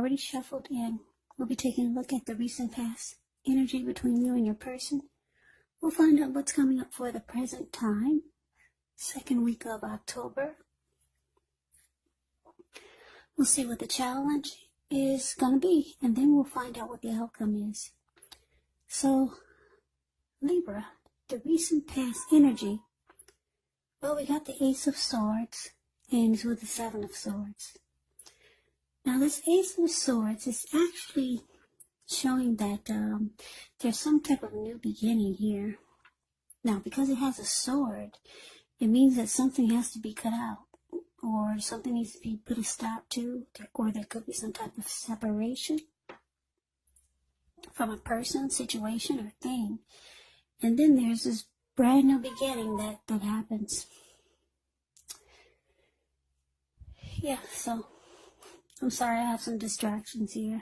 already shuffled in. We'll be taking a look at the recent past energy between you and your person. We'll find out what's coming up for the present time, second week of October. We'll see what the challenge is going to be, and then we'll find out what the outcome is. So, Libra, the recent past energy. Well, we got the Ace of Swords, ends with the Seven of Swords. Now, this Ace of Swords is actually showing that there's some type of new beginning here. Now, because it has a sword, it means that something has to be cut out, or something needs to be put a stop to, or there could be some type of separation from a person, situation, or thing. And then there's this brand new beginning that happens. Yeah, so I'm sorry, I have some distractions here.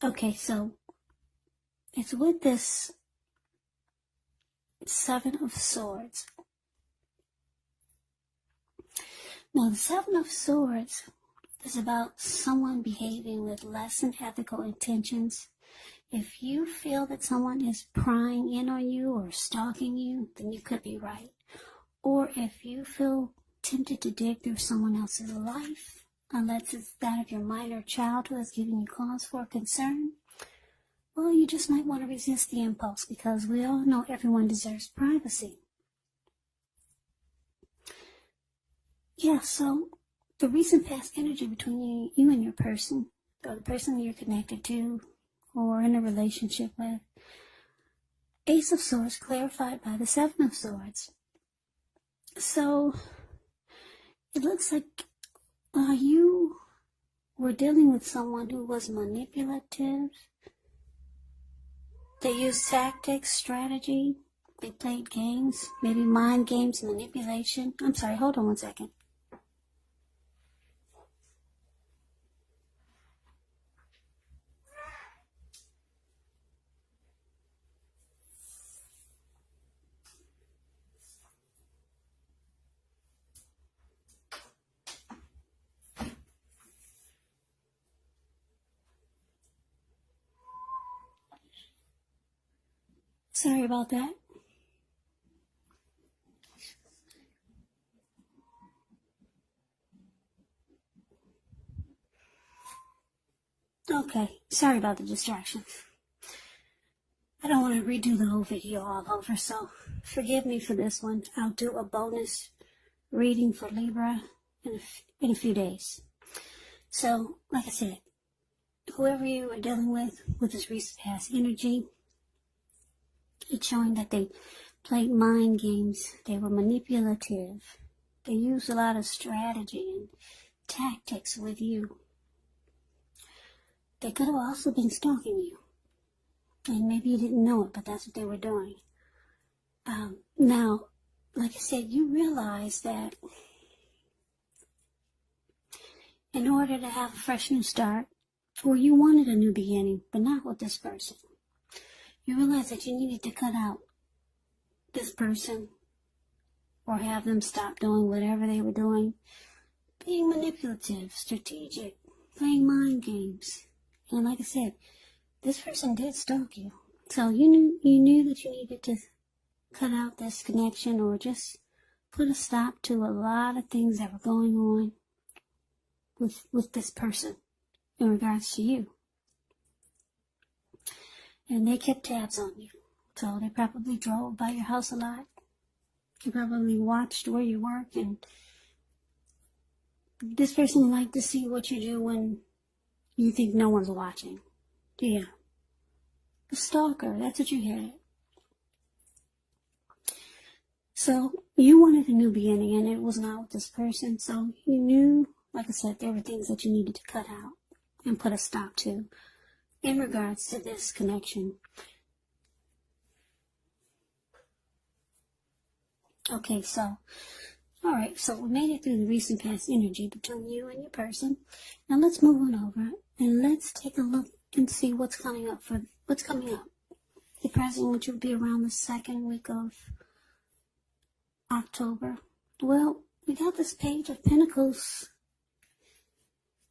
Okay, so it's with this Seven of Swords. Now, the Seven of Swords is about someone behaving with less than ethical intentions. If you feel that someone is prying in on you or stalking you, then you could be right. Or if you feel tempted to dig through someone else's life, unless it's that of your minor child who has given you cause for concern, well, you just might want to resist the impulse, because we all know everyone deserves privacy. Yeah, so the recent past energy between you and your person, or the person you're connected to, or in a relationship with. Ace of Swords clarified by the Seven of Swords. So, it looks like you were dealing with someone who was manipulative. They used tactics, strategy. They played games, maybe mind games, manipulation. I'm sorry, hold on one second. Sorry about that. Okay, sorry about the distractions. I don't want to redo the whole video all over, so forgive me for this one. I'll do a bonus reading for Libra in a few days. So, like I said, whoever you are dealing with this recent past energy, it's showing that they played mind games. They were manipulative. They used a lot of strategy and tactics with you. They could have also been stalking you. And maybe you didn't know it, but that's what they were doing. Now, like I said, you realize that in order to have a fresh new start, or you wanted a new beginning, but not with this person, you realize that you needed to cut out this person or have them stop doing whatever they were doing, being manipulative, strategic, playing mind games. And like I said, this person did stalk you. So you knew that you needed to cut out this connection, or just put a stop to a lot of things that were going on with this person in regards to you. And they kept tabs on you. So they probably drove by your house a lot. They probably watched where you work, and this person liked to see what you do when you think no one's watching. Yeah. A stalker, that's what you had. So you wanted a new beginning, and it was not with this person. So you knew, like I said, there were things that you needed to cut out and put a stop to in regards to this connection. Okay, so, alright, so we made it through the recent past energy between you and your person. Now let's move on over, and let's take a look and see what's coming up. The present, which will be around the second week of October. Well, we got this Page of Pentacles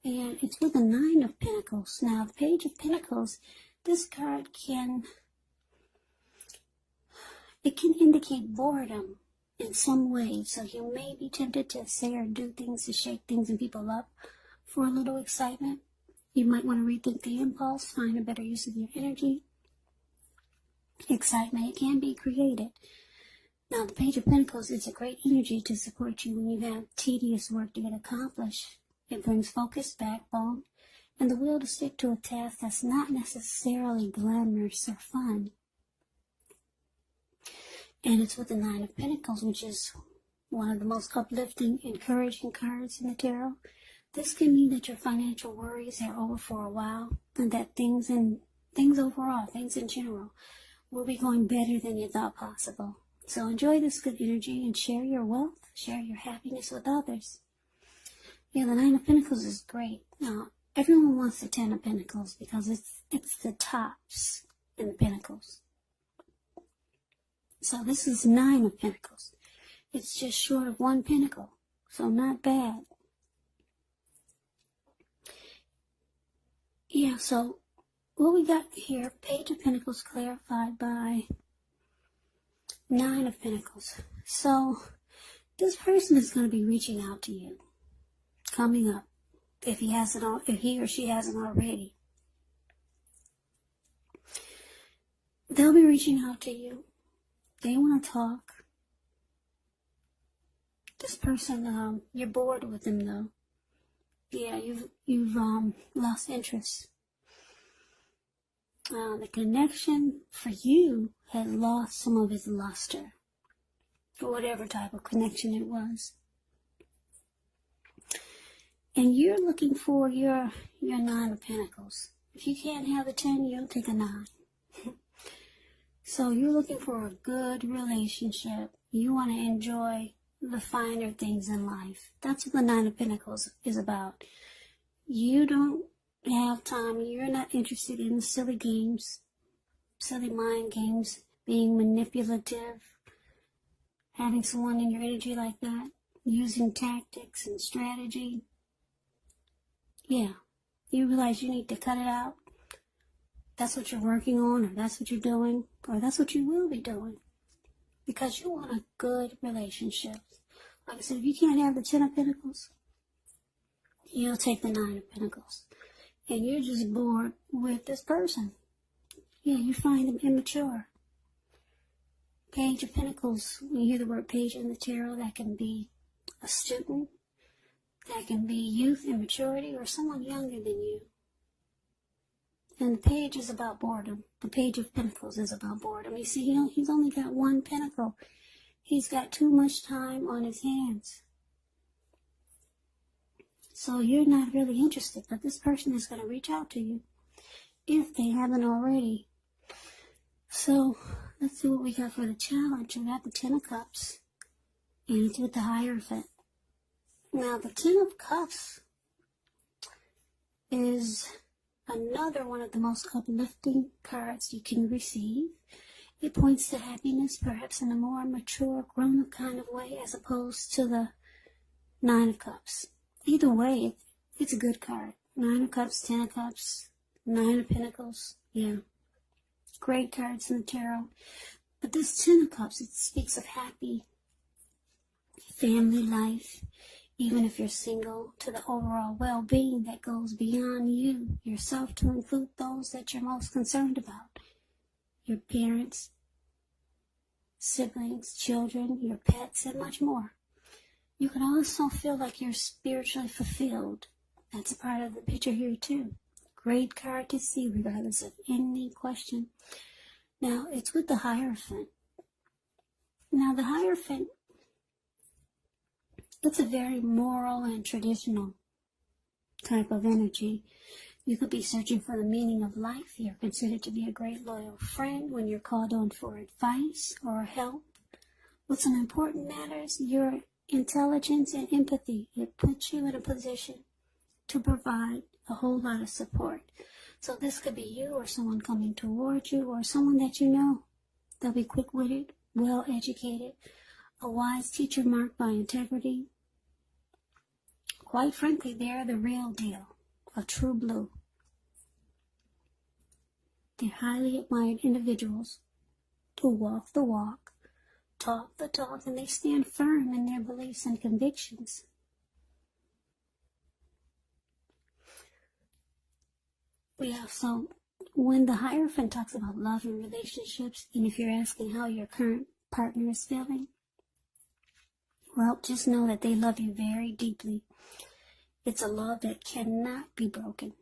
And it's with the Nine of Pentacles. Now, the Page of Pentacles, this card can indicate boredom in some way. So you may be tempted to say or do things to shake things and people up for a little excitement. You might want to rethink the impulse, find a better use of your energy. Excitement, it can be created. Now, the Page of Pentacles is a great energy to support you when you have tedious work to get accomplished. It brings focus, backbone, and the will to stick to a task that's not necessarily glamorous or fun. And it's with the Nine of Pentacles, which is one of the most uplifting, encouraging cards in the tarot. This can mean that your financial worries are over for a while, and that things in general, will be going better than you thought possible. So enjoy this good energy and share your wealth, share your happiness with others. Yeah, the Nine of Pentacles is great. Now, everyone wants the Ten of Pentacles because it's the tops in the Pentacles. So this is Nine of Pentacles. It's just short of one pentacle, so not bad. Yeah, so what we got here, Page of Pentacles clarified by Nine of Pentacles. So this person is going to be reaching out to you, coming up, if he or she hasn't already. They'll be reaching out to you. They want to talk. This person, you're bored with them though. Yeah, you've lost interest. The connection for you has lost some of its luster, or whatever type of connection it was. And you're looking for your Nine of Pentacles. If you can't have a 10, you'll take a 9. So you're looking for a good relationship. You want to enjoy the finer things in life. That's what the Nine of Pentacles is about. You don't have time. You're not interested in silly games, silly mind games, being manipulative, having someone in your energy like that, using tactics and strategy. Yeah, you realize you need to cut it out. That's what you're working on, or that's what you're doing, or that's what you will be doing. Because you want a good relationship. Like I said, if you can't have the Ten of Pentacles, you'll take the Nine of Pentacles. And you're just bored with this person. Yeah, you find them immature. Page of Pentacles, when you hear the word page in the tarot, that can be a student, that can be youth, immaturity, or someone younger than you. And the page is about boredom. The Page of Pentacles is about boredom. You see, he's only got one pentacle. He's got too much time on his hands. So you're not really interested, but this person is going to reach out to you if they haven't already. So let's see what we got for the challenge. We got the Ten of Cups, and it's with the Hierophant. Now, the Ten of Cups is another one of the most uplifting cards you can receive. It points to happiness, perhaps in a more mature, grown-up kind of way, as opposed to the Nine of Cups. Either way, it's a good card. Nine of Cups, Ten of Cups, Nine of Pentacles. Yeah, great cards in the tarot. But this Ten of Cups, it speaks of happy family life, even if you're single, to the overall well-being that goes beyond you, yourself, to include those that you're most concerned about. Your parents, siblings, children, your pets, and much more. You can also feel like you're spiritually fulfilled. That's a part of the picture here too. Great card to see regardless of any question. Now, it's with the Hierophant. Now, the Hierophant, it's a very moral and traditional type of energy. You could be searching for the meaning of life. You're considered to be a great loyal friend when you're called on for advice or help. With some important matters, your intelligence and empathy, it puts you in a position to provide a whole lot of support. So this could be you or someone coming towards you or someone that you know. They'll be quick-witted, well-educated, a wise teacher marked by integrity, quite frankly, they're the real deal, a true blue. They're highly admired individuals who walk the walk, talk the talk, and they stand firm in their beliefs and convictions. We also, when the Hierophant talks about love and relationships, and if you're asking how your current partner is feeling, well, just know that they love you very deeply. It's a love that cannot be broken.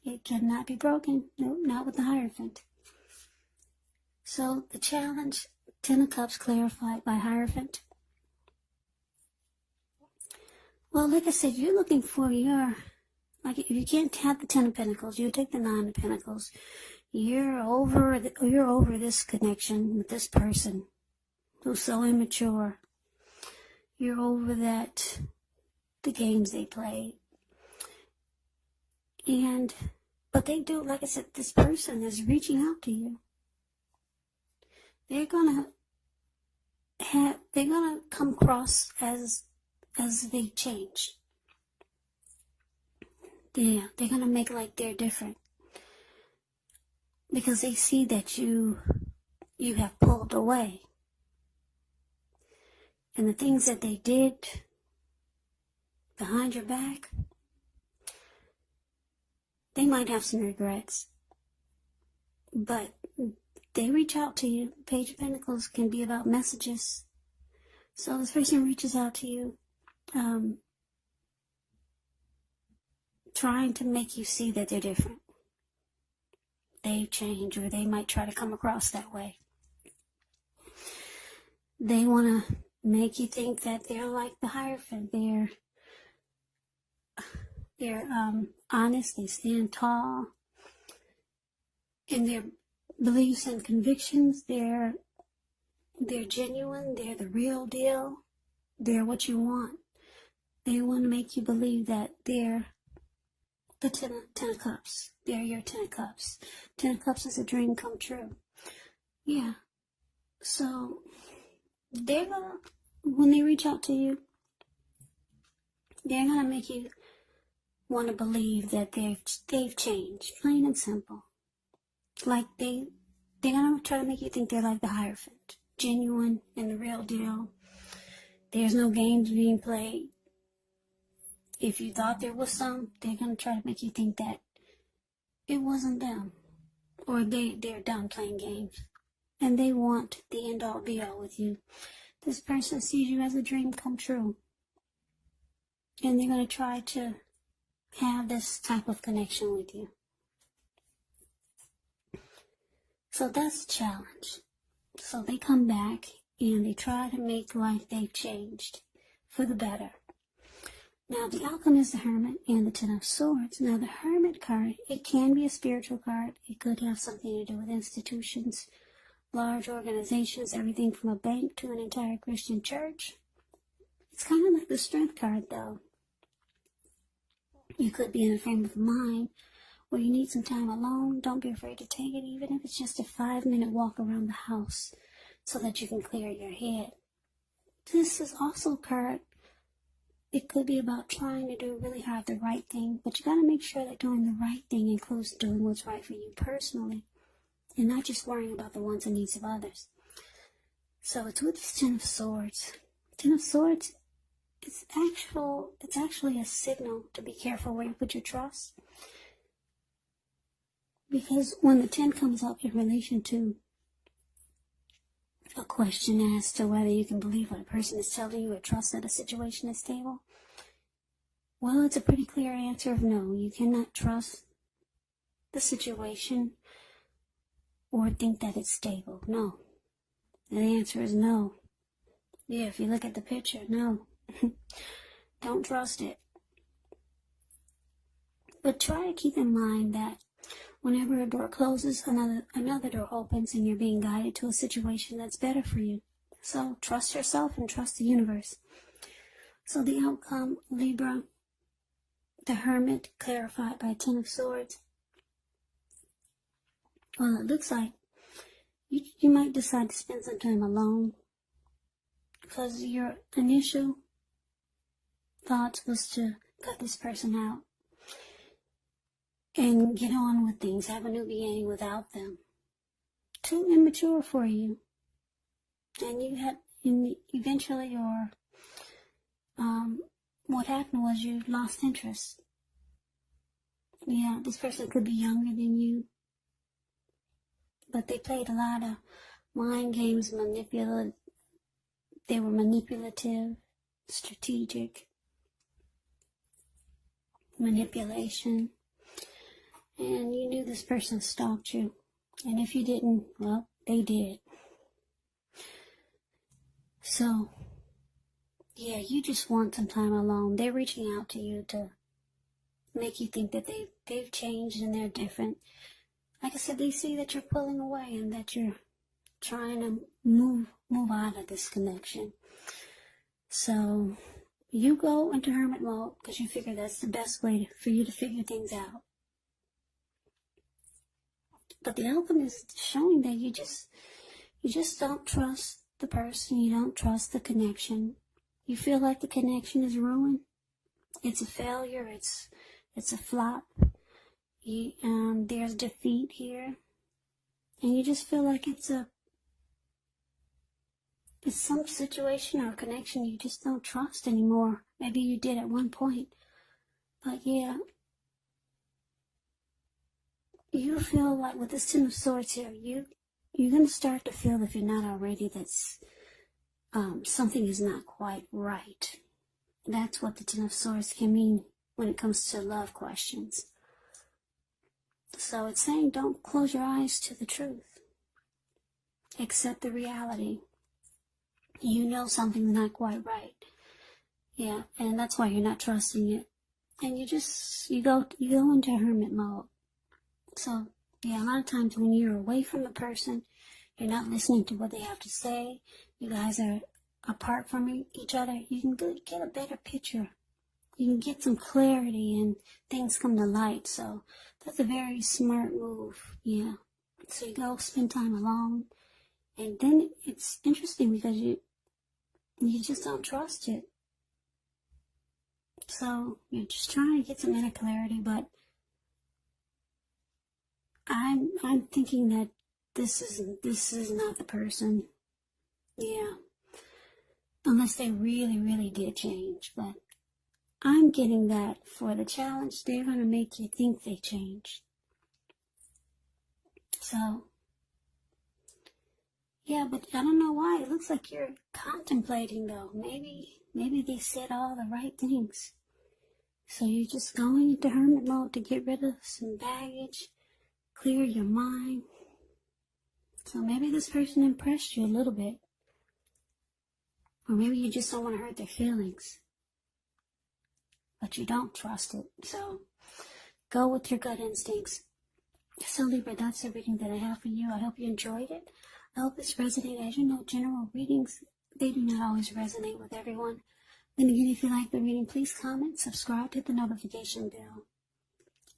It cannot be broken. No, not with the Hierophant. So the challenge, 10 of Cups clarified by Hierophant. Well, like I said, you're looking for your, like if you can't have the 10 of Pentacles, you take the 9 of Pentacles. You're over this connection with this person who's so immature. You're over that, the games they play. But they do, like I said, this person is reaching out to you. They're gonna come across as they change. Yeah, they're gonna make like they're different. Because they see that you have pulled away. And the things that they did behind your back, they might have some regrets. But they reach out to you. Page of Pentacles can be about messages. So this person reaches out to you, trying to make you see that they're different. They've changed, or they might try to come across that way. They want to make you think that they're like the Hierophant. They're honest, they stand tall in their beliefs and convictions. They're genuine, they're the real deal, they're what you want. They want to make you believe that they're the 10 of Cups. They're your 10 of Cups. 10 of Cups is a dream come true. Yeah. So they're gonna, when they reach out to you, they're gonna make you want to believe that they've changed, plain and simple. Like they're gonna try to make you think they're like the Hierophant, genuine and the real deal. There's no games being played. If you thought there was some, they're gonna try to make you think that it wasn't them, or they're done playing games, and they want the end all be all with you. This person sees you as a dream come true, and they're gonna try to have this type of connection with you. So that's a challenge. So they come back and they try to make like they've changed for the better. Now the outcome is the Hermit and the 10 of Swords. Now the Hermit card, it can be a spiritual card. It could have something to do with institutions, large organizations, everything from a bank to an entire Christian church. It's kind of like the Strength card though. You could be in a frame of mind where you need some time alone. Don't be afraid to take it, even if it's just a 5-minute walk around the house so that you can clear your head. This is also a card. It could be about trying to do really hard the right thing, but you got to make sure that doing the right thing includes doing what's right for you personally and not just worrying about the wants and needs of others. So it's with this 10 of Swords. 10 of Swords, it's actually a signal to be careful where you put your trust. Because when the 10 comes up in relation to a question as to whether you can believe what a person is telling you or trust that a situation is stable, well, it's a pretty clear answer of no. You cannot trust the situation or think that it's stable. No. The answer is no. Yeah, if you look at the picture, no. Don't trust it. But try to keep in mind that whenever a door closes, another door opens, and you're being guided to a situation that's better for you. So trust yourself and trust the universe. So the outcome, Libra, the Hermit, clarified by 10 of Swords. Well, it looks like you might decide to spend some time alone because your initial thoughts was to cut this person out and get on with things, have a new beginning without them. Too immature for you. And eventually, what happened was you lost interest. Yeah, this person could be younger than you, but they played a lot of mind games, they were manipulative, strategic, manipulation, and you knew this person stalked you, and if you didn't, well, they did. So, yeah, you just want some time alone. They're reaching out to you to make you think that they've changed and they're different. Like I said, they see that you're pulling away and that you're trying to move out of this connection. So you go into hermit mode because you figure that's the best way for you to figure things out. But the outcome is showing that you just don't trust the person. You don't trust the connection. You feel like the connection is ruined. It's a failure. It's a flop. There's defeat here, and you just feel like it's some situation or connection you just don't trust anymore. Maybe you did at one point, but yeah, you feel like with this Ten of Swords here, you're gonna start to feel, if you're not already, that's something is not quite right. That's what the Ten of Swords can mean when it comes to love questions. So it's saying don't close your eyes to the truth. Accept the reality. You know something's not quite right. Yeah, and that's why you're not trusting it. And you go into hermit mode. So yeah, a lot of times when you're away from a person, you're not listening to what they have to say. You guys are apart from each other. You can get a better picture. You can get some clarity and things come to light. So that's a very smart move. Yeah. So you go spend time alone. And then it's interesting because you just don't trust it. So you're just trying to get some inner clarity, but I'm thinking that this is not the person. Yeah. Unless they really, really did change. But I'm getting that for the challenge, they're going to make you think they changed. So, yeah, but I don't know why. It looks like you're contemplating, though. Maybe they said all the right things. So you're just going into hermit mode to get rid of some baggage, clear your mind. So maybe this person impressed you a little bit. Or maybe you just don't want to hurt their feelings. But you don't trust it. So go with your gut instincts. So Libra, that's the reading that I have for you. I hope you enjoyed it. I hope this resonated. As you know, general readings, they do not always resonate with everyone. Then again, if you like the reading, please comment, subscribe, hit the notification bell.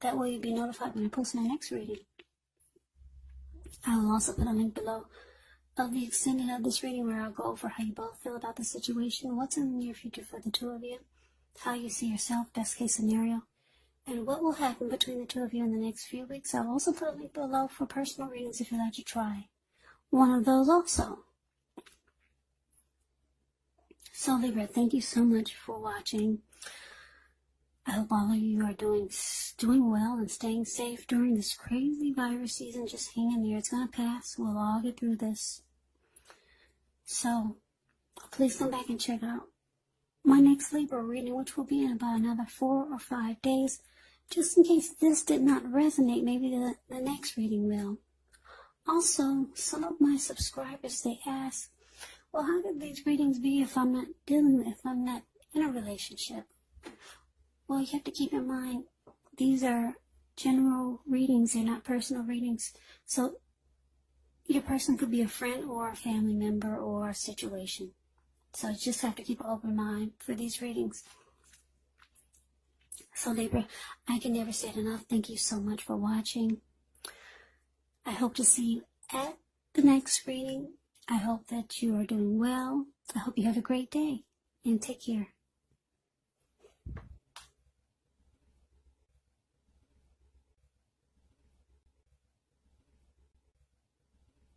That way you'll be notified when I post my next reading. I will also put a link below of the extended of this reading where I'll go over how you both feel about the situation, what's in the near future for the two of you, how you see yourself, best case scenario, and what will happen between the two of you in the next few weeks. I'll also put a link below for personal readings if you'd like to try one of those also. So Libra, thank you so much for watching. I hope all of you are doing well and staying safe during this crazy virus season. Just hang in there. It's going to pass. We'll all get through this. So please come back and check out my next Libra reading, which will be in about another 4 or 5 days. Just in case this did not resonate, maybe the next reading will. Also, some of my subscribers, they ask, well, how could these readings be if I'm not in a relationship? Well, you have to keep in mind, these are general readings, they're not personal readings. So your person could be a friend or a family member or a situation. So you just have to keep an open mind for these readings. So Libra, I can never say it enough. Thank you so much for watching. I hope to see you at the next reading. I hope that you are doing well. I hope you have a great day and take care.